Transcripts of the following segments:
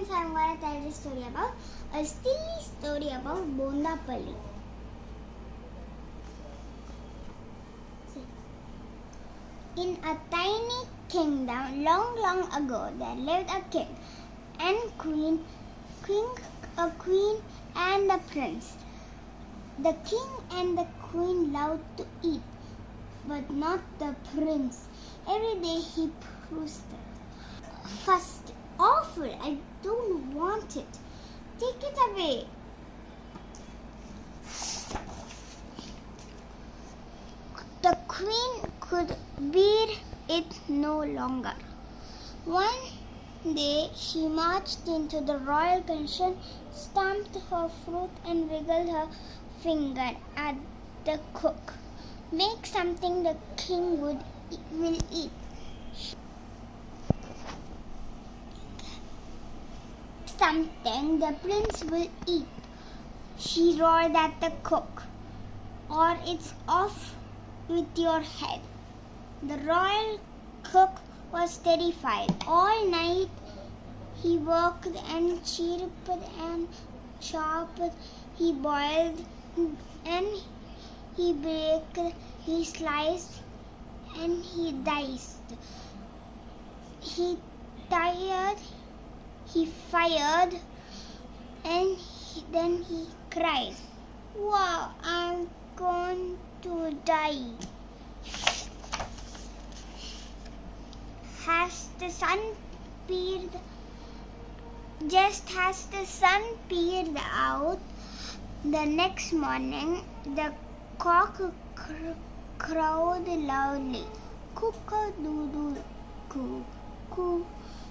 friends, I'm going to tell you a silly story about Bondapalli. In a tiny kingdom long ago, there lived a king and a queen and a prince. The king and the queen loved to eat, but not the prince. Every day he protested. First, awful, I don't want it. Take it away. The queen could bear it no longer. One day she marched into the royal kitchen, stamped her foot and wiggled her finger at the cook. Make something the king will eat. Something the prince will eat, she roared at the cook, or it's off with your head. The royal cook was terrified. All night he worked and chirped and chopped, he boiled and he baked, he sliced and he diced. He tired, he fired, and then he cried, "Wow, I'm going to die." Just as the sun peered out, the next morning the cock crowed loudly, "Cock-a-doodle coo, coo."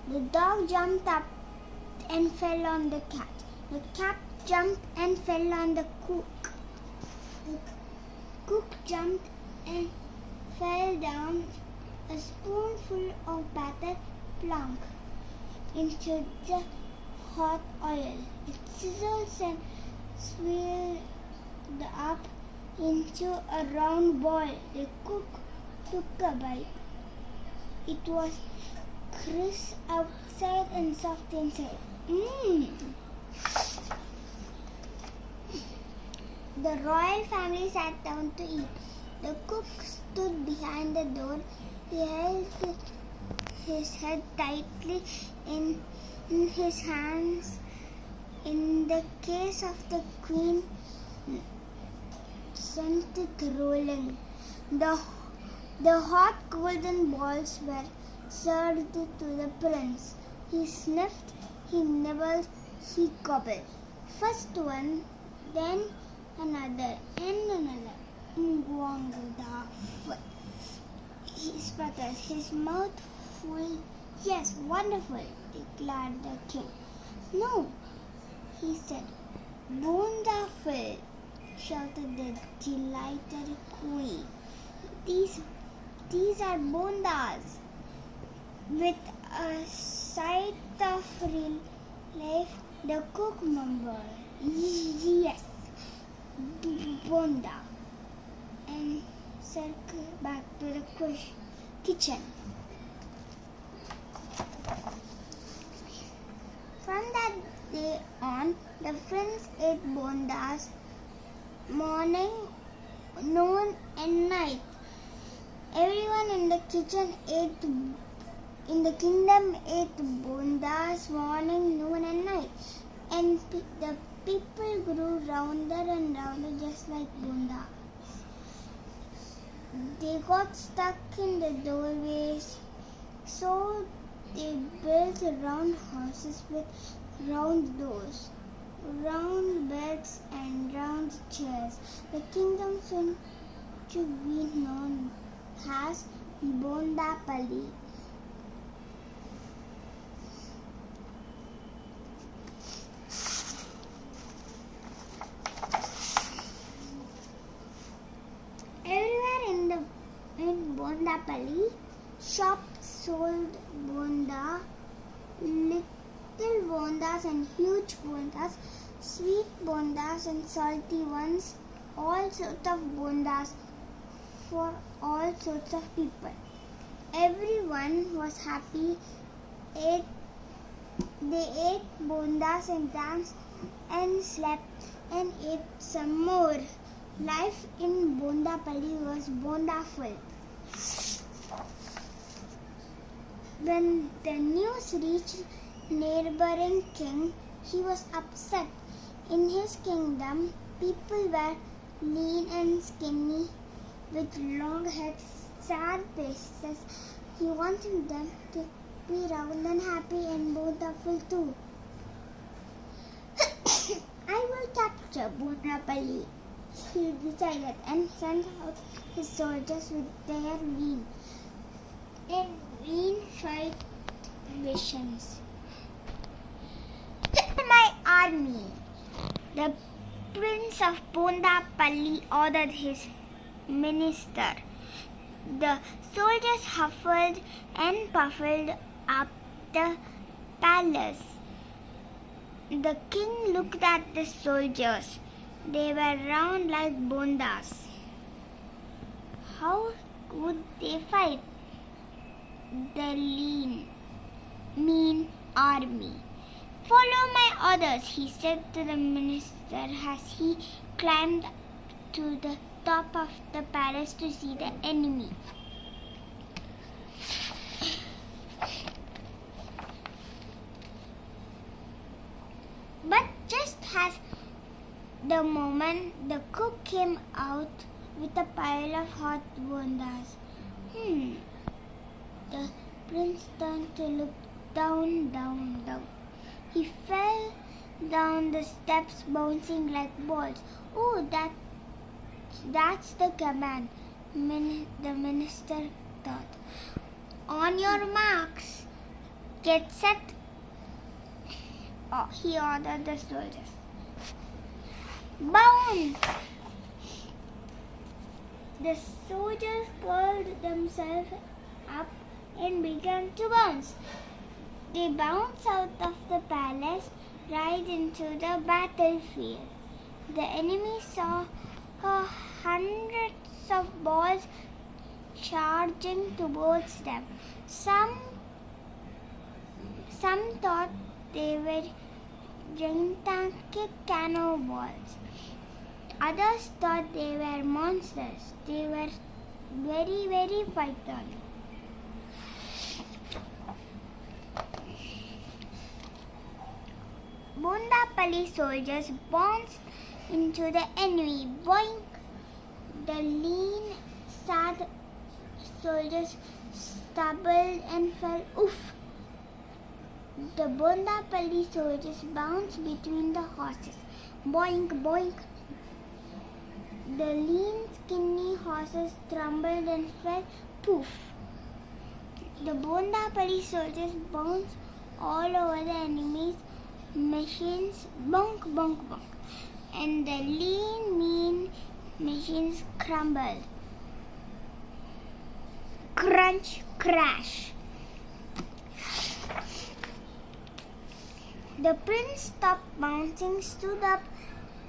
The dog jumped up and fell on the cat. The cat jumped and fell on the cook. The cook jumped and fell down. A spoonful of batter plunk into the hot oil. It sizzled and swelled up into a round ball. The cook took a bite. It was crisp outside and soft inside. The royal family sat down to eat. The cook stood behind the door. He held his head tightly in his hands. In the case of the queen, sent it rolling. The hot golden balls were served to the prince. He sniffed, he nibbled, he gobbled. First one, then another, and another. Wonderful. He sputtered, his mouth full. "Yes, wonderful," declared the king. "No," he said. "Wonderful," shouted the delighted queen. These are bondas." With a sight of relief, the cook mumbled, "Yes, bonda," and circled back to the kitchen. From that day on, the prince ate bondas morning, noon, and night. Everyone in the kingdom ate bondas morning, noon, and night, and the people grew rounder and rounder, just like bondas. They got stuck in the doorways, so they built round houses with round doors, round beds, and round chairs. The kingdom soon to be known as Bondapalli. Everywhere in Bondapalli, shops sold bonda, little bondas and huge bondas, sweet bondas and salty ones, all sorts of bondas for all sorts of people. Everyone was happy, ate They ate bondas and danced and slept and ate some more. Life in Bondapalli was wonderful. When the news reached neighboring king, he was upset. In his kingdom, people were lean and skinny with long heads, sad faces. He wanted them to be round and happy and wonderful too. I will capture Bondapalli, he decided, and sent out his soldiers with their vain fight visions. My army. The Prince of Bondapalli ordered his minister. The soldiers huffled and puffed up the palace. The king looked at the soldiers. They were round like bondas. How would they fight the mean army? Follow my orders, he said to the minister as he climbed to the top of the palace to see the enemy. But just as the moment the cook came out with a pile of hot bondas, the prince turned to look down. He fell down the steps, bouncing like balls. Oh, that's the command, the minister thought. On your marks, get set. Oh, he ordered the soldiers. Bounce! The soldiers pulled themselves up and began to bounce. They bounced out of the palace right into the battlefield. The enemy saw hundreds of balls charging towards them. Some thought they were gigantic cannonballs. Others thought they were monsters. They were very, very frightened. Bondapalli soldiers bounced into the enemy. Boink! The lean, sad soldiers stumbled and fell. Oof! The Bondapalli soldiers bounced between the horses. Boink, boink! The lean, skinny horses stumbled and fell. Poof! The Bondapalli soldiers bounced all over the enemy's machines. Bonk, bonk, bonk! And the lean, mean machines crumbled. Crunch, crash! The prince stopped bouncing, stood up,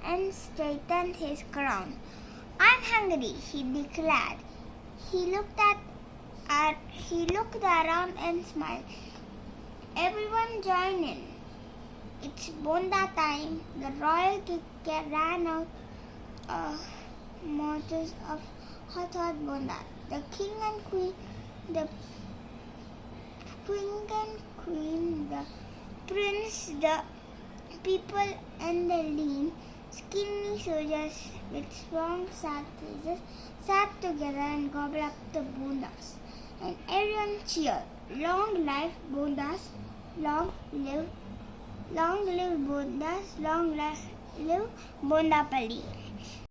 and straightened his crown. I'm hungry, he declared. He looked around and smiled. Everyone join in. It's Bonda time. The royal king ran out mortars of hot bonda. The king and queen, the prince, the people, and the lean, skinny soldiers with strong, sad faces sat together and gobbled up the bondas. And everyone cheered. Long live bondas, long live bondas, long live Bondapalli.